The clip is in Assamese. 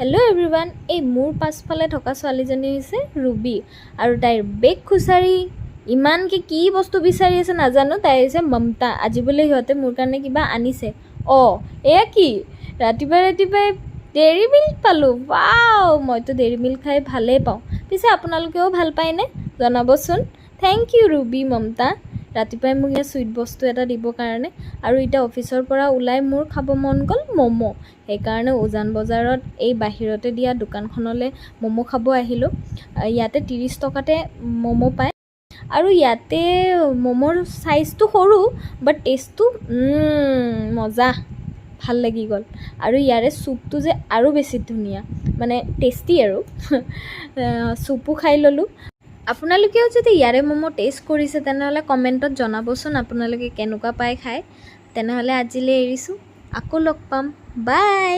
हेलो एवरीवन এই মোৰ পাছফালে থকা ছোৱালীজনী হৈছে ৰুবি আৰু তাইৰ বেগ খুচাৰি ইমানকে কি বস্তু বিচাৰি আছে নাজানো তাই হৈছে মমতা আজি বোলে সিহঁতে মোৰ কাৰণে কিবা আনিছে এয়া কি ৰাতিপুৱাই ডেইৰী মিল্ক পালোঁ ৱাও মইতো ডেইৰী মিল্ক খাই ভালেই পাওঁ পিছে আপোনালোকেও ভাল পায়নে জনাবচোন থেংক ইউ ৰুবি মমতা ৰাতিপুৱাই মোক ইয়া সুইট বস্তু এটা দিবৰ কাৰণে আৰু এটা অফিচৰ পৰা ওলাই মোৰ খাব মন গ'ল মমো সেইকাৰণে উজান বজাৰত এই বাহিৰতে দিয়া দোকানখনলৈ মমো খাব আহিলোঁ ইয়াতে 30 টকাতে মমো পায় আৰু ইয়াতে মমোৰ সাইজটো সৰু বাট টেষ্টটো মজা ভাল লাগি গ'ল আৰু ইয়াৰে চুপটো যে আৰু বেছি ধুনীয়া মানে টেষ্টি আৰু চুপো খাই ল'লোঁ আপোনালোকেও যদি ইয়াৰে মমো টেষ্ট কৰিছে তেনেহ'লে কমেণ্টত জনাবচোন আপোনালোকে কেনেকুৱা পায় খাই তেনেহ'লে আজিলৈ এৰিছোঁ আকৌ লগ পাম বাই